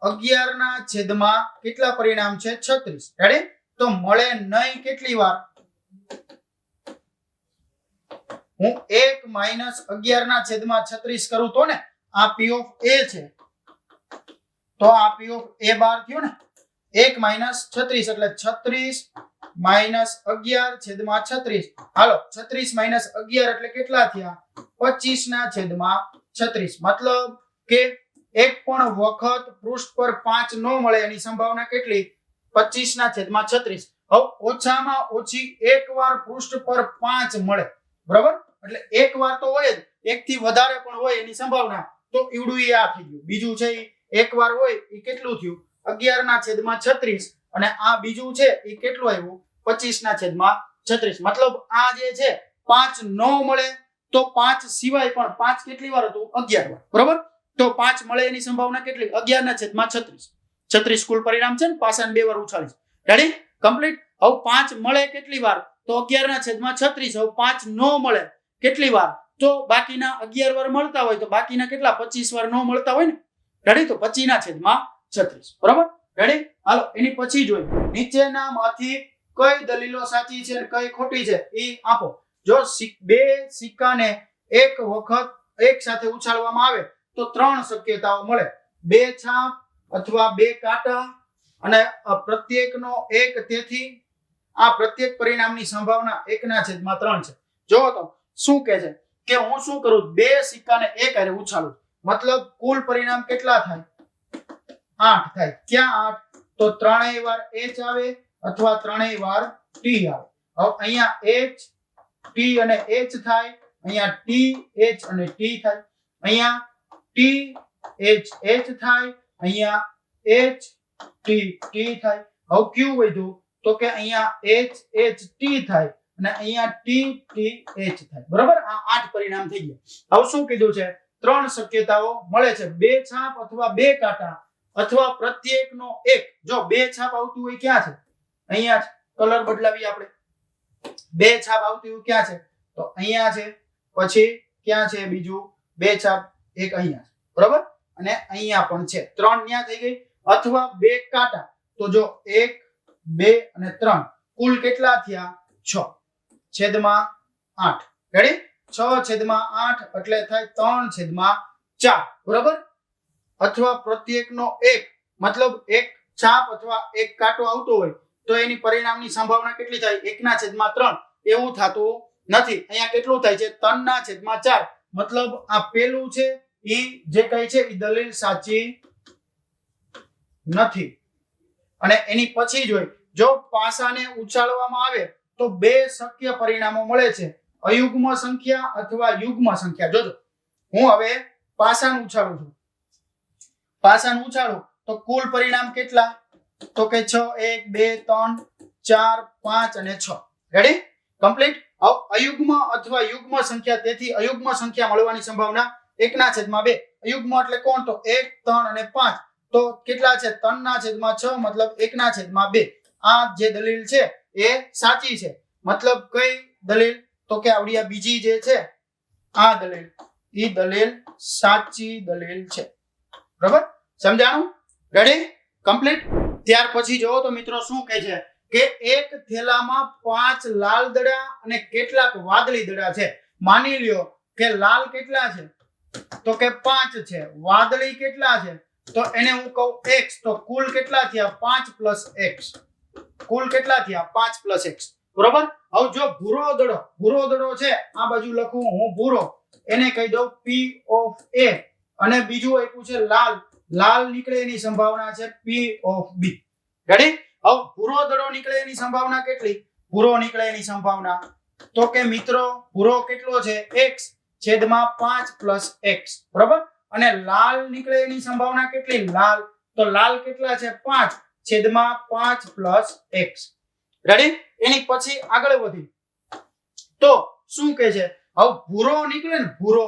11/છેદમાં કેટલા પરિણામ છે? 36. રેડી? તો મળે નહીં કેટલી વાર? હું 1 - 11/36 કરું તો ને આ P of A છે. તો આ P of A બાર થયો ને. 1 - 36 એટલે 36 - 11/36. હાલો 36 - 11 એટલે કેટલા થયા? 25/36. મતલબ કે એક પણ વખત પૃષ્ઠ પર 5 ન મળે એની સંભાવના કેટલી? 25/36. હવે ઓછામાં ઓછી એક વાર પૃષ્ઠ પર 5 મળે. બરાબર? એટલે એક વાર તો હોય જ, એક થી વધારે પણ હોય એની સંભાવના. તો ઈવડું આ થઈ ગયું. બીજું છે એક વાર હોય એ કેટલું થયું? 11/36 અને આ બીજું છે એ કેટલું આવ્યું? 25/36. મતલબ આ જે છે 5 ન મળે તો 5 સિવાય પણ 5 કેટલી વાર હતું? 11 વાર. બરાબર? તો 5 મળે એની સંભાવના કેટલી? 11/36. 36 કુલ પરિણામ છે ને. પાસાને 2 વાર ઉછાળી. રેડી? કમ્પ્લીટ. હવે 5 મળે કેટલી વાર? તો 11/36. હવે 5 ન મળે કેટલી વાર? તો બાકીના 11 વાર મળતા હોય તો બાકીના કેટલા? 25 વાર ન મળતા હોય ને. રેડી? તો 25/36. બરાબર? રેડી? હાલો એની પછી જોઈ. નીચેનામાંથી કઈ દલીલો સાચી છે અને કઈ ખોટી છે એ આપો. જો બે સિક્કાને એક વખત એક સાથે ઉછાળવામાં આવે તો 3 શક્યતાઓ મળે. 2 છાપ અથવા 2 કાંટા અને પ્રત્યેકનો 1, તેથી આ પ્રત્યેક પરિણામની સંભાવના 1/3 છે. જો તો શું કહે છે કે હું શું કરું, 2 સિક્કાને એક હારે ઉછાળું, મતલબ કુલ પરિણામ કેટલા થાય? 8 થાય. ક્યાં 8? તો 3 વાર h આવે અથવા 3 વાર t આવે. હવે અહીંયા h t અને h થાય, અહીંયા t h અને t થાય, અહીંયા t h h થાય, અહીંયા h t t થાય. હવે ક્યુ વધ્યું તો કે અહીંયા h h t થાય અને અહીંયા t t h થાય. બરાબર, આ 8 પરિણામ થઈ ગયા. હવે શું કીધું છે? 3 શક્યતાઓ મળે છે, 2 છાપ અથવા 2 કાંટા અથવા પ્રત્યેકનો 1. જો 2 છાપ આવતું હોય ક્યાં છે? અહીંયા છે. કલર બદલાવી આપણે. 2 છાપ આવતી હોય ક્યાં છે? તો અહીંયા છે. પછી ક્યાં છે બીજું 2 છાપ? એક અહીંયા છે. બરાબર, અને અહીંયા પણ છે. 3 ન્યા થઈ ગઈ. અથવા 2 કાંટા, તો જો 1 2 અને 3 કુલ કેટલા થયા? 6/8. રેડી? 6/8 એટલે થાય 3/4. બરાબર, અથવા પ્રત્યેકનો 1, મતલબ 1 છાપ અથવા 1 કાંટો આવતો હોય તો એની પરિણામની સંભાવના કેટલી થાય? 1/3. એવું થતું નથી. અહીંયા કેટલું થાય છે? 3/4. મતલબ આ પેલું છે ઈ જે કઈ છે ઈ દલીલ સાચી નથી. અને એની પછી જોઈ, જો પાસાને ઉછાળવામાં આવે તો 2 શક્ય પરિણામો મળે છે, અયુગ્મ સંખ્યા અથવા યુગ્મ સંખ્યા. જોજો, હું હવે પાસાને ઉછાળું છું. પાસાને ઉછાળું તો કુલ પરિણામ કેટલા? તો કે 6, 1 2 3 4 5 અને 6. રેડી? કમ્પ્લીટ. હવે અયુગ્મ અથવા યુગ્મ સંખ્યા, તેથી અયુગ્મ સંખ્યા મળવાની સંભાવના 1/2. અયુગ્મ એટલે કોણ? તો 1 3 અને 5. તો કેટલા છે? 3/6, મતલબ 1/2. આ જે દલીલ છે એ સાચી છે. મતલબ કઈ દલીલ? તો કે આવડી આ બીજી જે છે આ દલીલ, ઈ દલીલ સાચી દલીલ છે. બરાબર, સમજાણું? રેડી? કમ્પ્લીટ. ત્યાર પછી જોવો તો મિત્રો શું કહે છે કે એક થેલામાં 5 લાલ દડા અને કેટલાક વાદળી દડા છે. માની લ્યો કે લાલ કેટલા છે? તો કે 5 છે. વાદળી કેટલા છે? તો એને હું કહું x. તો કુલ કેટલા થયા? 5 + x. કુલ કેટલા થયા? 5 + x. બરોબર. હવે જો ભૂરો દડો છે, આ બાજુ લખું હું ભૂરો, એને કહી દઉં p of a. અને બીજું આપ્યું છે લાલ નીકળે એની સંભાવના છે p of b. રેડી? હવે ભૂરો દડો નીકળે એની સંભાવના કેટલી? ભૂરો નીકળે એની સંભાવના તો કે મિત્રો ભૂરો કેટલો છે? x છેદમાં 5 + x. બરાબર. અને લાલ નીકળે એની સંભાવના કેટલી? તો લાલ કેટલા છે? 5 છેદમાં 5 + x. રેડી? એની પછી આગળ વધી તો શું કહે છે? હવે ભૂરો નીકળે ને, ભૂરો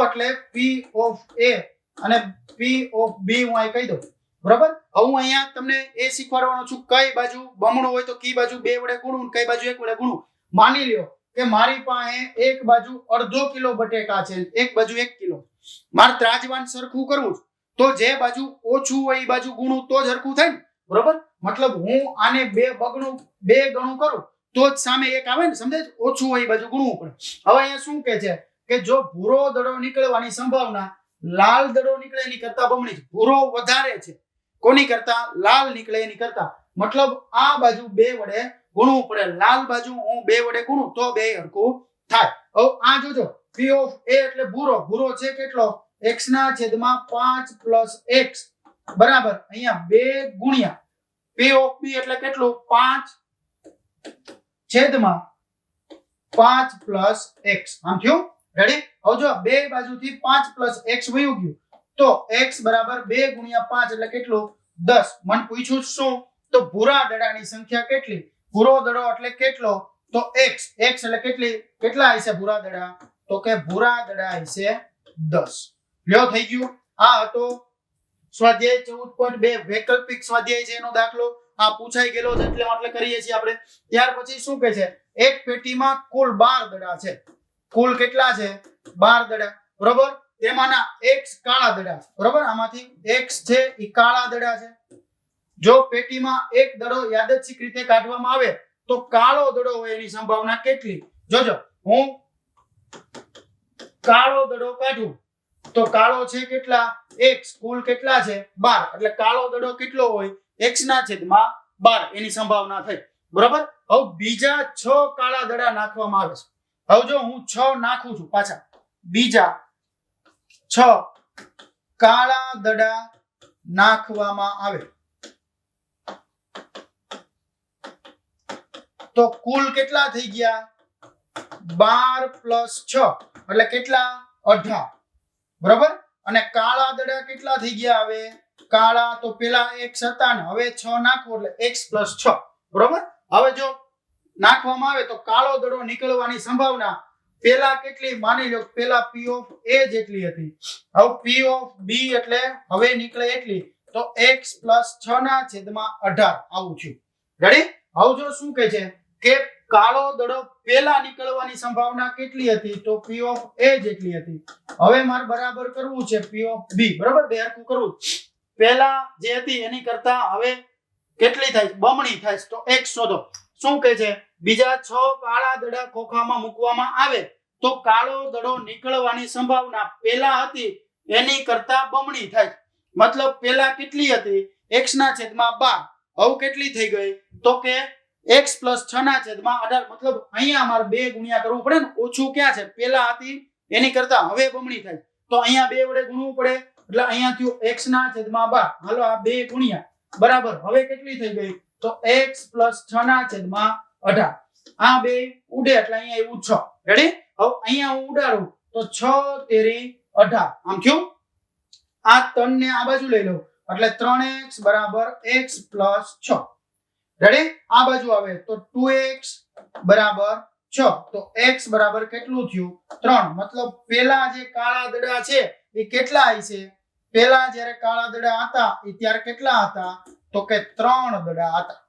એટલે p of a અને p of b હું અહીં કહી દઉં. બરાબર. હવે હું અહીંયા તમને એ શીખવાડવાનો છું કઈ બાજુ બમણું હોય તો કઈ બાજુ 2 વડે ગુણવું, કઈ બાજુ 1 વડે ગુણવું. માની લ્યો કે મારી પાસે એક બાજુ અડધો કિલો બટેકા છે, એક બાજુ 1 કિલો. મારે ત્રાજવાન સરખું કરવું તો જે બાજુ ઓછું હોય એ બાજુ ગુણું તો જ સરખું થાય ને. બરોબર. મતલબ હું આને 2 ગણું કરું તો જ સામે 1 આવે ને. સમજે? ઓછું હોય એ બાજુ ગુણવું પડે. હવે અહીંયા શું કહે છે કે જો ભૂરો દડો નીકળવાની સંભાવના લાલ દડો નીકળે એની કરતા બમણી છે. ભૂરો વધારે છે કોની કરતા? લાલ નીકળે એની કરતા. મતલબ આ બાજુ 2 વડે ગુણવું પડે. લાલ બાજુ હું 2 વડે ગુણું તો 2 હરખું થાય. હવે આ જોજો, p of a એટલે ભૂરો છે કેટલો? x/5 + x બરાબર અહીંયા 2 ગુણ્યા p of b એટલે કેટલું? 5/5 + x. આમ થયું? રેડી? હવે જો બે બાજુથી 5 + x વયું ગયું તો x બરાબર 2 ગુણ્યા 5 એટલે કેટલું? 10. મને પૂછ્યું શું? તો ભૂરા દડાની સંખ્યા કેટલી? ભૂરો દડો એટલે કેટલો? તો x એટલે કેટલા હશે ભૂરા દડા? તો કે ભૂરા દડા હશે 10. લ્યો થઈ ગયું. આ હતો સ્વાધ્યાય 14.2 વૈકલ્પિક સ્વાધ્યાય છે એનો દાખલો. આ પૂછાઈ ગયેલો છે એટલે કરીએ છીએ આપણે. ત્યાર પછી શું કહે છે? એક પેટીમાં કુલ 12 દડા છે. કુલ કેટલા છે? 12 દડા. બરોબર. તેમાંના x કાળા દડા છે. બરોબર. આમાંથી x છે એ કાળા દડા છે. જો પેટીમાં એક દડો યાદચ્છિક રીતે કાઢવામાં આવે તો કાળો દડો હોય એની સંભાવના કેટલી? જોજો, હું કાળો દડો કાઢું તો કાળો છે કેટલા? x. કુલ કેટલા છે? 12. એટલે કાળો દડો કેટલો હોય? x/12 એની સંભાવના થઈ. બરોબર. હવે બીજા 6 કાળા દડા નાખવામાં આવે છે. હવે જો હું 6 નાખું છું, પાછા બીજા 6 કાળા દડા નાખવામાં આવે તો કુલ કેટલા થઈ ગયા? 12 + 6 એટલે કેટલા? 18. બરોબર. અને કાળા દડા કેટલા થઈ ગયા? હવે કાળા તો પેલા x હતા ને, હવે 6 નાખો એટલે x + 6. બરોબર. હવે જો નાખવામાં આવે તો કાળો દડો નીકળવાની સંભાવના પેલા કેટલી? માની લો પેલા p of a જેટલી હતી, હવે p of b એટલે હવે નીકળે એટલી, તો x + 6/18 આવું થયું. રેડી? હવે જો શું કહે છે કે કાળો દડો પેલા નીકળવાની સંભાવના કેટલી હતી? તો p of a જેટલી હતી. હવે મારે બરાબર કરવું છે p of b. બરાબર, બે હરખું કરવું. પેલા જે હતી એની કરતા હવે કેટલી થાય? બમણી થાય. તો x શોધો. શું કહે છે? બીજા 6 કાળા દડા ખોખામાં મૂકવામાં આવે તો કાળો દડો નીકળવાની સંભાવના પેલા હતી એની કરતા બમણી થાય. મતલબ પેલા કેટલી હતી? x/12. હવે કેટલી થઈ ગઈ? તો કે x + 6/18. મતલબ અહીંયા અમારે 2 ગુણ્યા કરવું પડે ને. ઓછું ક્યાં છે? પેલા હતી એની કરતા હવે બમણી થાય. તો અહીંયા 2 વડે ગુણવું પડે એટલે અહીંયા થયું x/12. હાલો આ 2 ગુણ્યા બરાબર. હવે કેટલી થઈ ગઈ? તો x + 6/18. આ 2 ઉડે એટલે અહીંયા આવ્યું 6. રેડી? હવે અહીંયા હું ઉડાડું તો 6 તેરી 18. આમ થયું. આ 3 ને આ બાજુ લઈ લઉં એટલે 3x = x + 6. રેડી? આ બાજુ આવે તો 2x = 6. તો x બરાબર કેટલું થયું? 3. મતલબ પેલા જે કાળા દડા છે એ કેટલા હશે? પેલા જ્યારે કાળા દડા હતા એ ત્યારે કેટલા હતા? તો કે 3 દડા હતા.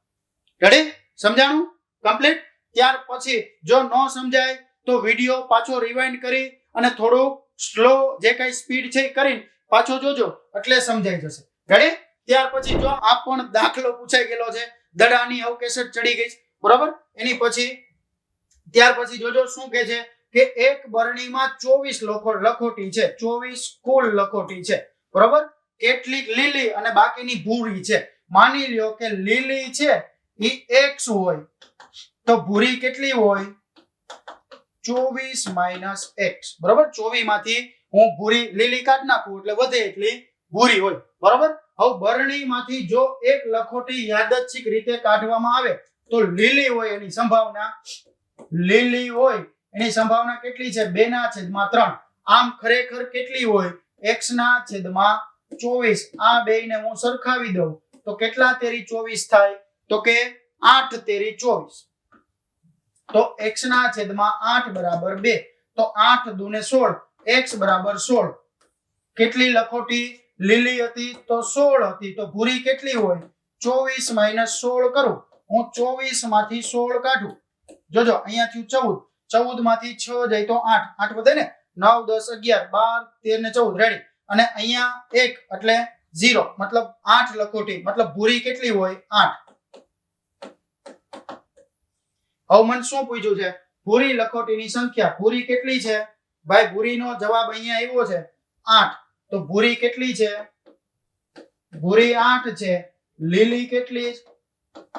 રેડી? સમજાણું? કમ્પ્લીટ? ત્યાર પછી જો ન સમજાય તો વિડિયો પાછો રિવાઇન્ડ કરી અને થોડું સ્લો જે કઈ સ્પીડ છે એ કરીને પાછો જોજો એટલે સમજાઈ જશે. રેડી? ત્યાર પછી જો આ પણ દાખલો પૂછાઈ ગયેલો છે, દડાની અવકેશટ ચડી ગઈ. બરોબર. એની પછી ત્યાર પછી જોજો શું કહે છે કે એક બરણીમાં 24 લખોટી છે. 24 કુલ લખોટી છે. બરોબર. કેટલીક લીલી અને બાકીની ભૂરી છે. માની લ્યો કે લીલી છે એ x હોય તો ભૂરી કેટલી હોય? 24 - x. બરોબર. 24 માંથી હું ભૂરી લીલી કાઢ નાખું એટલે વધે એટલી ભૂરી હોય. બરોબર. હવે બરણીમાંથી જો એક લખોટી યાદચ્છિક રીતે કાઢવામાં આવે તો લીલી હોય એની સંભાવના કેટલી છે? 2/3. આમ ખરેખર કેટલી હોય? x/24. આ બેયને હું સરખાવી દઉં તો કેટલા તેરી 24 થાય? તો કે 8 તેરી 24. તો x/8 = 2. તો 8 × 2 = 16. x = 16. કેટલી લખોટી લીલી હતી? તો 16 હતી. તો ભૂરી કેટલી હોય? 24 - 16 કરું. હું 24 માંથી 16 કાઢું. જોજો અહીંયા થયું 14. 14 માંથી 6 જાય તો 8. 8 વધે ને? 9 10 11 12 13 ને 14. રેડી? અને અહીંયા 1 એટલે 0. મતલબ 8 લખોટી. મતલબ ભૂરી કેટલી હોય? 8. હવે મને શું પૂછ્યું છે? ભૂરી લખોટીની સંખ્યા. ભૂરી કેટલી છે? ભાઈ ભૂરીનો જવાબ અહીંયા આવ્યો છે 8. તો ભૂરી કેટલી છે? ભૂરી 8 છે. લીલી કેટલી?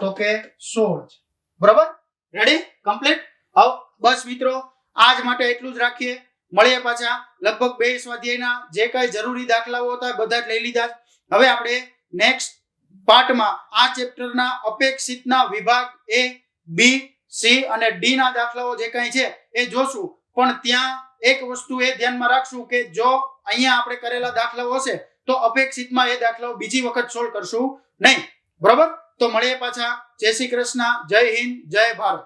તો કે 16 છે. બરાબર? રેડી? કમ્પ્લીટ? હવે બસ મિત્રો આજ માટે એટલું જ રાખીએ. મળીએ પાછા. લગભગ 2 સ્વાધ્યાયના જે કઈ જરૂરી દાખલાઓ હતા બધા જ લઈ લીધા. હવે આપણે નેક્સ્ટ પાર્ટમાં આ ચેપ્ટરના અપેક્ષિતના વિભાગ A, B, C અને D ના દાખલાઓ જે કઈ છે એ જોશું. પણ ત્યાં એક વસ્તુ એ ધ્યાનમાં રાખશું કે જો અહીંયા આપણે કરેલા દાખલાઓ હશે તો અપેક્ષિતમાં એ દાખલાઓ બીજી વખત સોલ્વ કરશું નહીં. બરાબર? તો મળીએ પાછા. જય શ્રી કૃષ્ણ. જય હિન્દ. જય ભારત.